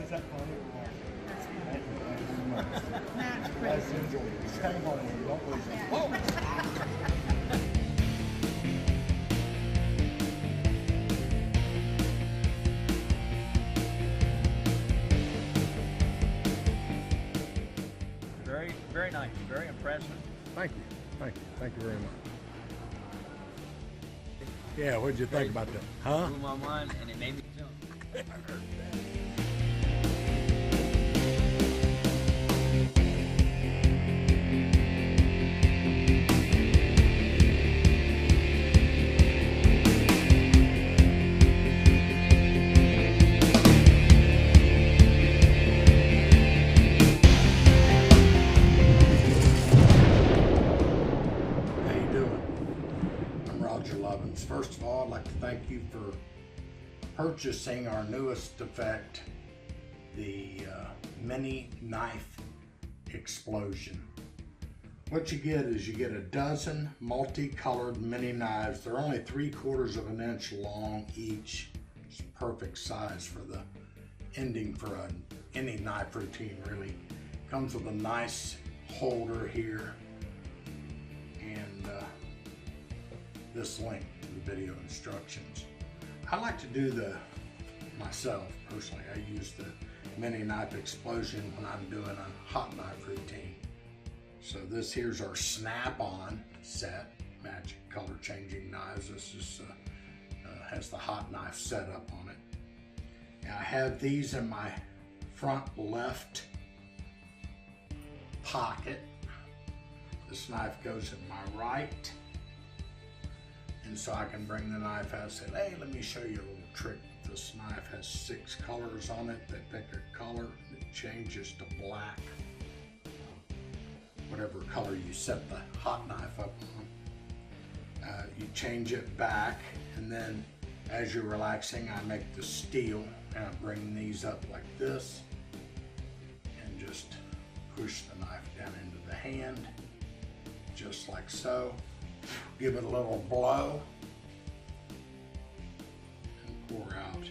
Is that funny? That's Thank you very much. That's Guys, crazy. enjoy it. Just hang on when you don't lose it. Whoa! Very nice, very impressive. Thank you. Thank you. Thank you very much. Yeah, what did you think about that? Huh? Blew my mind and it made me jump. How you doing? I'm Roger Lovins. First of all, I'd like to thank you for purchasing our newest effect, the Mini Knife Explosion. What you get is you get a dozen multicolored mini knives. They're only 3/4 of an inch long each. It's perfect size for the ending for any knife routine, really. Comes with a nice holder here and this link to the video instructions. I like to do myself personally. I use the Mini Knife Explosion when I'm doing a hot knife routine. So this here's our snap-on set, magic color changing knives. This is has the hot knife setup on it. And I have these in my front left pocket. This knife goes in my right. And so I can bring the knife out and say, hey, let me show you a little trick. This knife has 6 colors on it. They pick a color, it changes to black. Whatever color you set the hot knife up on. You change it back, and then as you're relaxing, I make the steel, and I bring these up like this, and just push the knife down into the hand, just like so. Give it a little blow, and pour out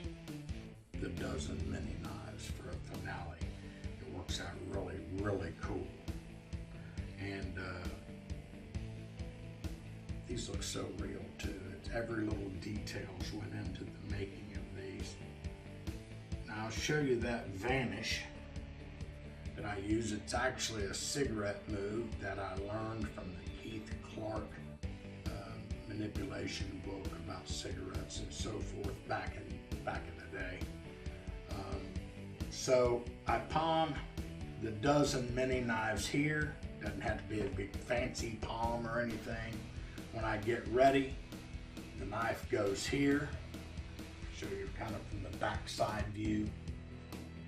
the dozen mini knives for a finale. It works out really, really cool. And these look so real too. Every little details went into the making of these. Now I'll show you that vanish that I use. It's actually a cigarette move that I learned from the Keith Clark manipulation book about cigarettes and so forth back in the day. So I palm the dozen mini knives here. Doesn't have to be a big fancy palm or anything. When I get ready, the knife goes here. Show you kind of from the backside view.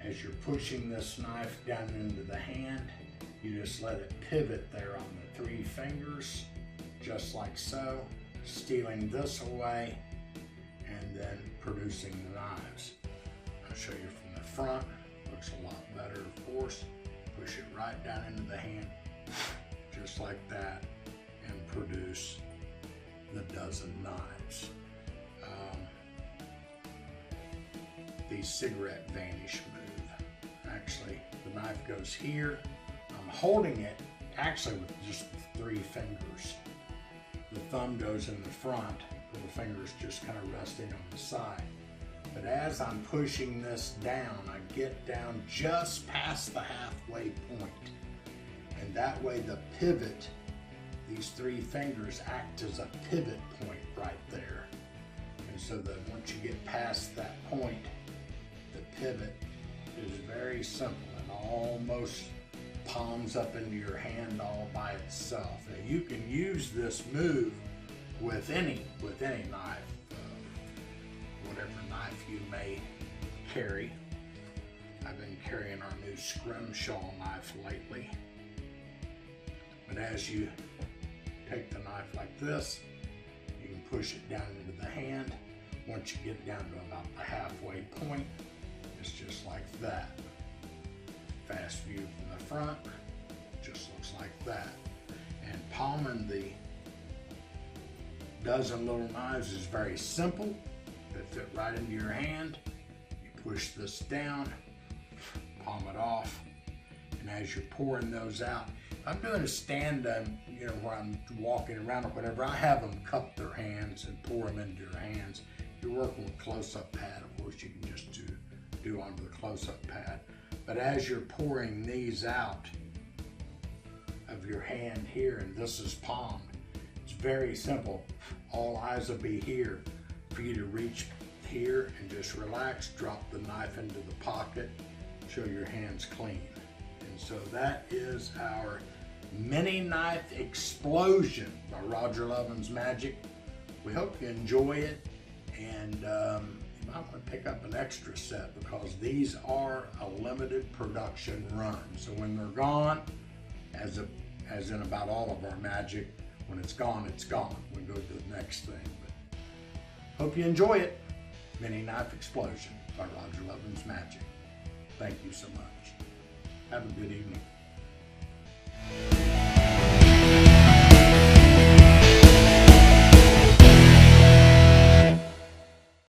As you're pushing this knife down into the hand, you just let it pivot there on the 3 fingers, just like so, stealing this away and then producing the knives. I'll show you from the front. Looks a lot better, of course. Push it right down into the hand, just like that, and produce the dozen knives. The cigarette vanish move. Actually, the knife goes here. I'm holding it actually with just 3 fingers. The thumb goes in the front, with the fingers just kind of resting on the side. But as I'm pushing this down, I get down just past the halfway point. And that way the pivot, these 3 fingers act as a pivot point right there. And so that once you get past that point, the pivot is very simple and almost palms up into your hand all by itself. Now you can use this move with any knife, whatever knife you may carry. I've been carrying our new Scrimshaw knife lately. But as you take the knife like this, you can push it down into the hand. Once you get down to about the halfway point, it's just like that. Fast view from the front, just looks like that. And palming the dozen little knives is very simple. They fit right into your hand. You push this down, palm it off. And as you're pouring those out, I'm doing a stand, you know, where I'm walking around or whatever, I have them cup their hands and pour them into their hands. If you're working with close-up pad, of course, you can just do onto the close-up pad. But as you're pouring these out of your hand here, and this is palmed, it's very simple. All eyes will be here for you to reach here and just relax, drop the knife into the pocket, show your hands clean. And so that is our mini knife explosion by Roger Lovins Magic. We hope you enjoy it, and you might want to pick up an extra set because these are a limited production run. So when they're gone, as in about all of our magic, when it's gone, it's gone. We go to the next thing. But hope you enjoy it. Mini Knife Explosion by Roger Lovins Magic. Thank you so much. Have a good evening.